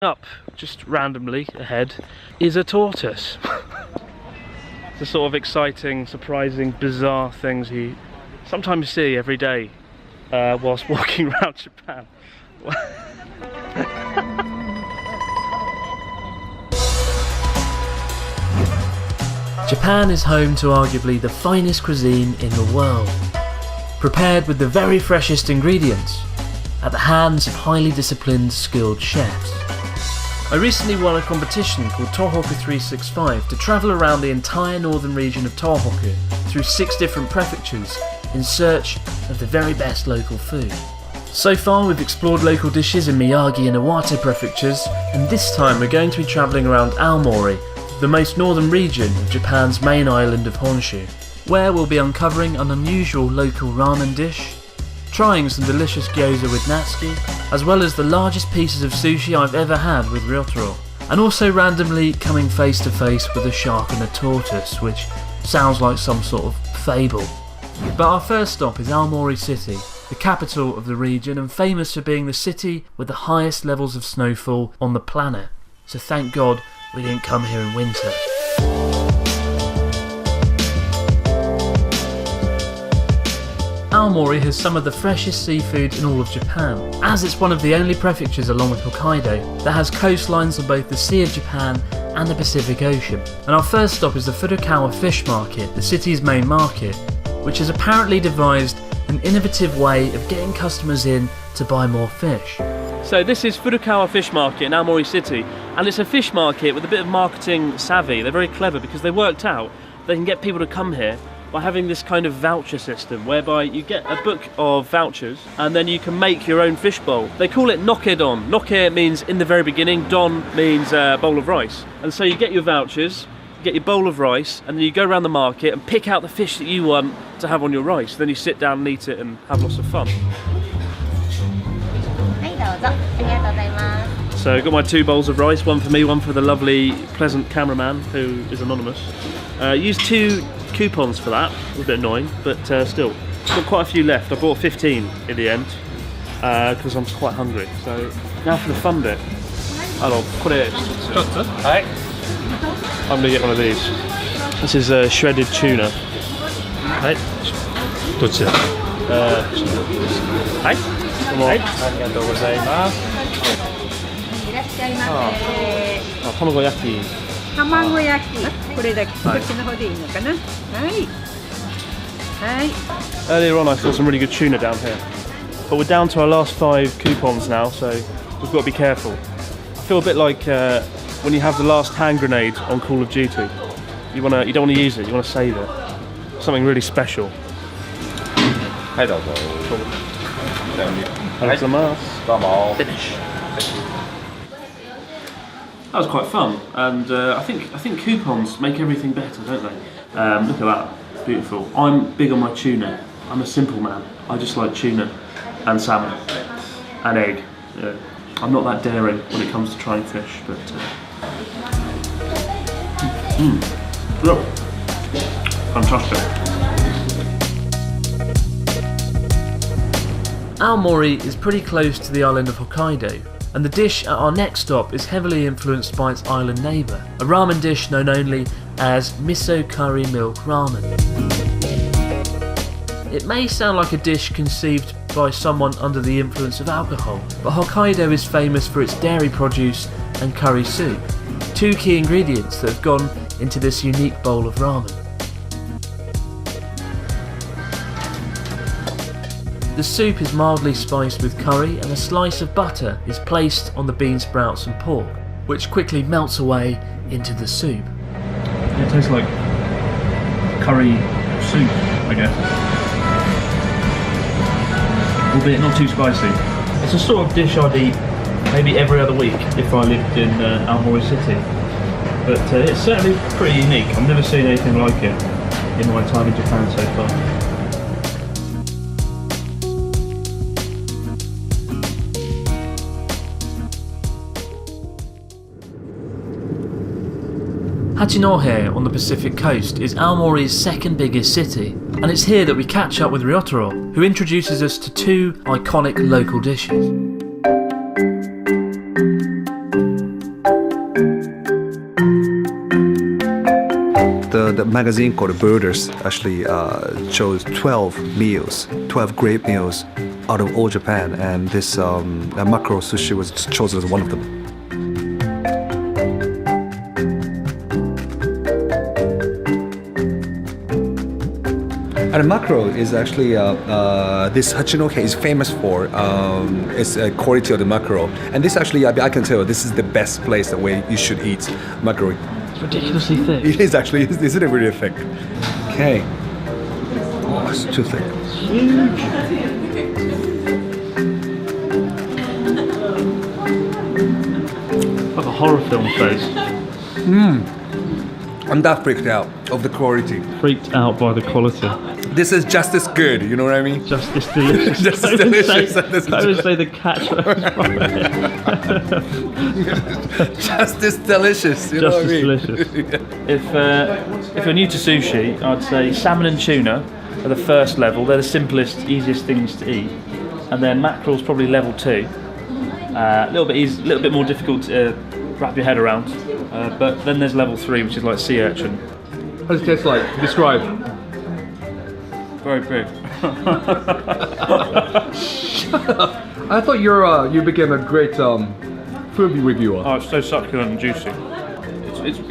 Up, just randomly ahead, is a tortoise. The sort of exciting, surprising, bizarre things you sometimes see every day whilst walking around Japan. Japan is home to arguably the finest cuisine in the world, prepared with the very freshest ingredients at the hands of highly disciplined, skilled chefs. I recently won a competition called Tohoku 365 to travel around the entire northern region of Tohoku through 6 different prefectures in search of the very best local food. So far we've explored local dishes in Miyagi and Iwate prefectures, and this time we're going to be travelling around Aomori, the most northern region of Japan's main island of Honshu, where we'll be uncovering an unusual local ramen dish, trying some delicious gyoza with natsuki, as well as the largest pieces of sushi I've ever had with ryotaro, and also randomly coming face to face with a shark and a tortoise, which sounds like some sort of fable. But our first stop is Aomori City, the capital of the region and famous for being the city with the highest levels of snowfall on the planet, so thank God we didn't come here in winter. Aomori has some of the freshest seafood in all of Japan, as it's one of the only prefectures along with Hokkaido that has coastlines on both the Sea of Japan and the Pacific Ocean. And our first stop is the Furukawa Fish Market, the city's main market, which has apparently devised an innovative way of getting customers in to buy more fish. So this is Furukawa Fish Market in Aomori City, and it's a fish market with a bit of marketing savvy. They're very clever because they worked out they can get people to come here by having this kind of voucher system whereby you get a book of vouchers and then you can make your own fish bowl. They call it nokedon. Noke means in the very beginning, don means bowl of rice. And so you get your vouchers, you get your bowl of rice, and then you go around the market and pick out the fish that you want to have on your rice. Then you sit down and eat it and have lots of fun. So I've got my 2 bowls of rice, one for me, one for the lovely, pleasant cameraman who is anonymous. Used 2 coupons for that, a bit annoying, but still. Got quite a few left. I bought 15 in the end, because I'm quite hungry. So now for the fun bit. I'm going to get one of these. This is shredded tuna. Right. Tamagoyaki. 卵焼き、これだけ、こっちの方でいいのかな。はい。はい。 Earlier on I saw some really good tuna down here, but we're down to our last 5 coupons now, so we've got to be careful. I feel a bit like when you have the last hand grenade on Call of Duty. You don't want to use it, you want to save it. Something really special. Finish. That was quite fun, and I think coupons make everything better, don't they? Look at that, beautiful. I'm big on my tuna. I'm a simple man. I just like tuna and salmon and egg. Yeah. I'm not that daring when it comes to trying fish, but real fantastic. Aomori is pretty close to the island of Hokkaido, and the dish at our next stop is heavily influenced by its island neighbour, a ramen dish known only as miso curry milk ramen. It may sound like a dish conceived by someone under the influence of alcohol, but Hokkaido is famous for its dairy produce and curry soup, 2 key ingredients that have gone into this unique bowl of ramen. The soup is mildly spiced with curry, and a slice of butter is placed on the bean sprouts and pork, which quickly melts away into the soup. It tastes like curry soup, I guess. Albeit not too spicy. It's a sort of dish I'd eat maybe every other week if I lived in Aomori City. But it's certainly pretty unique. I've never seen anything like it in my time in Japan so far. Hachinohe on the Pacific coast is Aomori's second biggest city, and it's here that we catch up with Ryotaro, who introduces us to 2 iconic local dishes. the magazine called Birders actually chose 12 great meals out of all Japan, and this mackerel sushi was chosen as one of them. And mackerel is actually this Hachinohe is famous for its quality of the mackerel, and this actually I can tell you this is the best place where you should eat mackerel. It's ridiculously thick. It is actually, isn't it really thick? Okay. Oh, it's too thick. It's huge. Like a horror film face. I'm that freaked out of the quality. Freaked out by the quality. This is just as good, you know what I mean? Just as delicious. Just as delicious. I would say the catchphrase. Just as delicious, you know what I mean? Just as delicious. If you're new to sushi, I'd say salmon and tuna are the first level. They're the simplest, easiest things to eat. And then mackerel's probably level 2. A little bit more difficult to wrap your head around. But then there's level 3, which is like sea urchin. What does it taste like? Describe. Very big. I thought you became a great food reviewer. Oh, it's so succulent and juicy.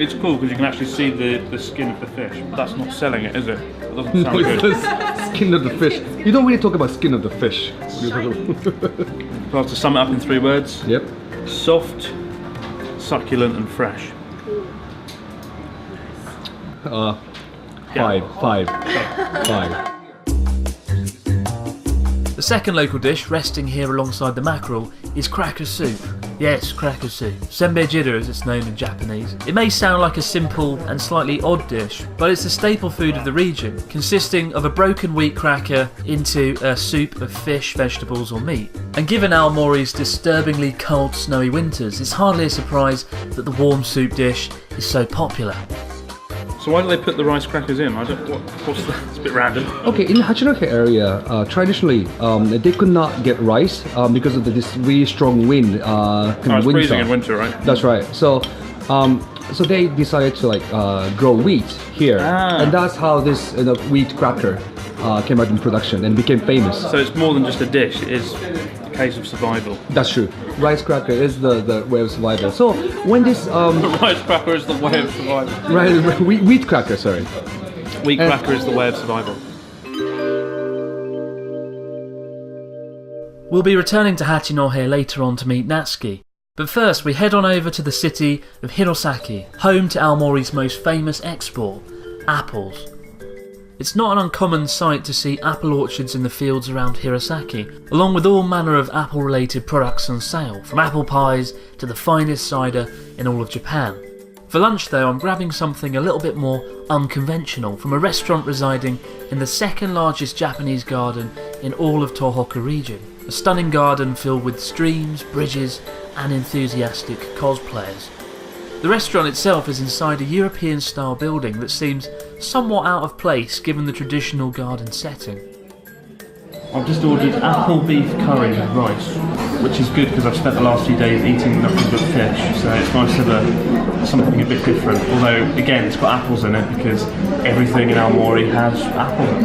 It's cool because you can actually see the skin of the fish. But that's not selling it, is it? That doesn't sound good. The skin of the fish. You don't really talk about skin of the fish. If I was to sum it up in 3 words. Yep. Soft, succulent and fresh. 5. The second local dish resting here alongside the mackerel is cracker soup. Yes, cracker soup. Senbei-jiru as it's known in Japanese. It may sound like a simple and slightly odd dish, but it's a staple food of the region, consisting of a broken wheat cracker into a soup of fish, vegetables or meat. And given Aomori's disturbingly cold, snowy winters, it's hardly a surprise that the warm soup dish is so popular. So why do they put the rice crackers in? It's a bit random. Okay, in the Hachinohe area, traditionally, they could not get rice because of this really strong wind. It's freezing in winter, right? That's right. So they decided to grow wheat here, and that's how this wheat cracker came out in production and became famous. So it's more than just a dish. It is a case of survival. That's true. Rice cracker is the way of survival. So when this Rice cracker is the way of survival. right, wheat cracker, sorry. Wheat cracker is the way of survival. We'll be returning to Hachinohe later on to meet Natsuki, but first we head on over to the city of Hirosaki, home to Aomori's most famous export, apples. It's not an uncommon sight to see apple orchards in the fields around Hirosaki, along with all manner of apple-related products on sale, from apple pies to the finest cider in all of Japan. For lunch though, I'm grabbing something a little bit more unconventional from a restaurant residing in the second largest Japanese garden in all of Tohoku region. A stunning garden filled with streams, bridges and enthusiastic cosplayers. The restaurant itself is inside a European-style building that seems somewhat out of place given the traditional garden setting. I've just ordered apple beef curry with rice, which is good because I've spent the last few days eating nothing but fish, so it's nice to have something a bit different. Although, again, it's got apples in it because everything in Aomori has apple. So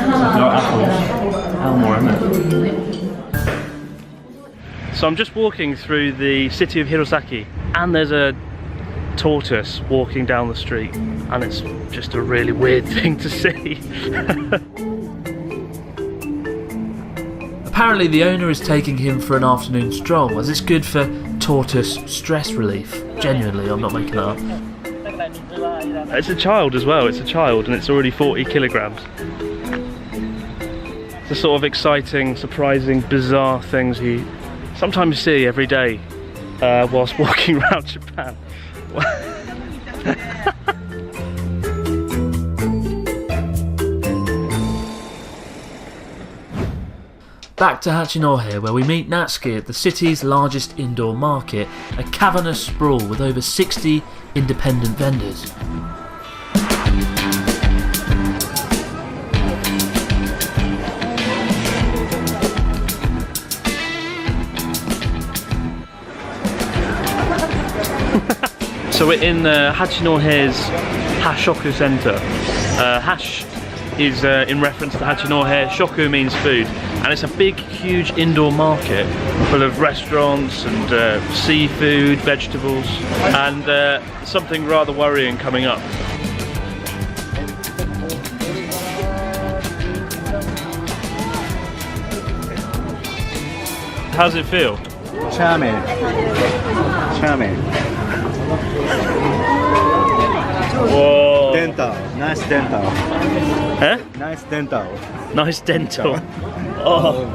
if you like apples, Aomori, isn't it? So I'm just walking through the city of Hirosaki, and there's a tortoise walking down the street, and it's just a really weird thing to see. Apparently the owner is taking him for an afternoon stroll, as it's good for tortoise stress relief. Genuinely, I'm not making that up. It's a child as well, it's a child, and it's already 40 kilograms. It's the sort of exciting, surprising, bizarre things you sometimes see every day whilst walking around Japan. Back to Hachinohe, where we meet Natsuki at the city's largest indoor market, a cavernous sprawl with over 60 independent vendors. So we're in Hachinohe's Hashoku Center. Hash is in reference to Hachinohe, shoku means food, and it's a big, huge indoor market full of restaurants and seafood, vegetables, and something rather worrying coming up. How's it feel? Charming. Charming. Whoa. Dental. Nice dental. Huh? Nice dental. Nice dental. Oh.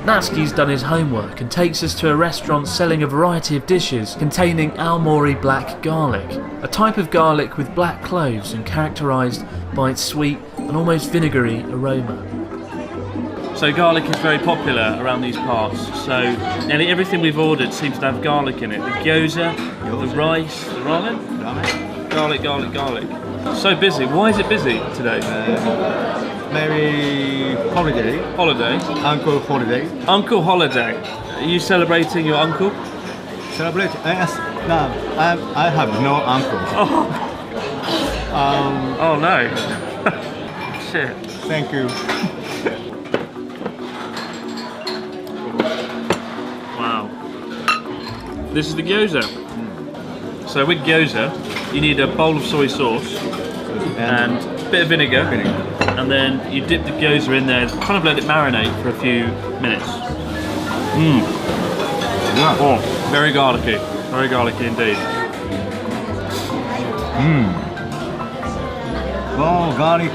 Natsuki's done his homework and takes us to a restaurant selling a variety of dishes containing Aomori black garlic, a type of garlic with black cloves and characterised by its sweet and almost vinegary aroma. So garlic is very popular around these parts, so nearly everything we've ordered seems to have garlic in it. The gyoza, the rice, the ramen? Garlic, garlic, garlic. So busy. Why is it busy today? Maybe holiday. Holiday? Uncle holiday. Uncle holiday. Are you celebrating your uncle? Celebrate? Yes. No, I have no uncle. Oh no. Shit. Thank you. Wow. This is the gyoza. So with gyoza, you need a bowl of soy sauce and a bit of vinegar, and then you dip the gyoza in there, kind of let it marinate for a few minutes. Yeah. Oh, very garlicky indeed. Oh, garlic.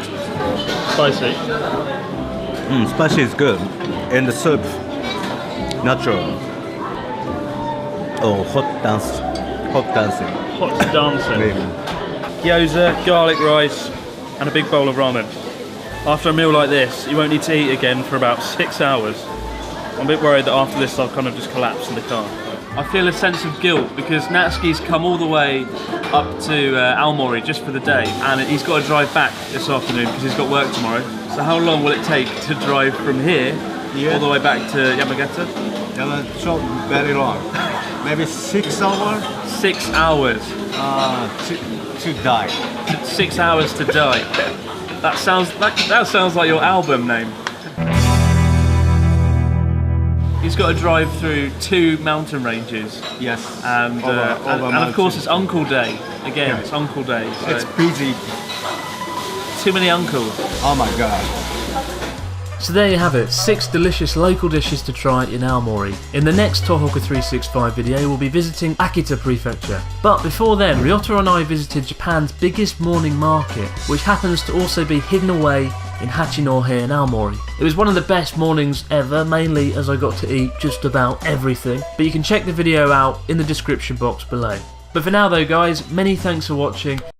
Spicy. Spicy is good. And the soup, natural. Oh, hot dancing. Hot dancing. Gyoza, garlic rice, and a big bowl of ramen. After a meal like this, you won't need to eat again for about 6 hours. I'm a bit worried that after this I'll kind of just collapse in the car. I feel a sense of guilt because Natsuki's come all the way up to Aomori just for the day, and he's got to drive back this afternoon because he's got work tomorrow. So how long will it take to drive from here all the way back to Yamagata? So very long. Maybe 6 hours? 6 hours. To die. 6 hours to die. That sounds like your album name. He's got to drive through 2 mountain ranges. Yes. And of course it's Uncle Day. Again, Yeah. it's Uncle Day. So It's busy. too many uncles. Oh my god. So there you have it, 6 delicious local dishes to try in Aomori. In the next Tohoku 365 video we'll be visiting Akita Prefecture. But before then, Ryota and I visited Japan's biggest morning market, which happens to also be hidden away in Hachinohe in Aomori. It was one of the best mornings ever, mainly as I got to eat just about everything, but you can check the video out in the description box below. But for now though guys, many thanks for watching.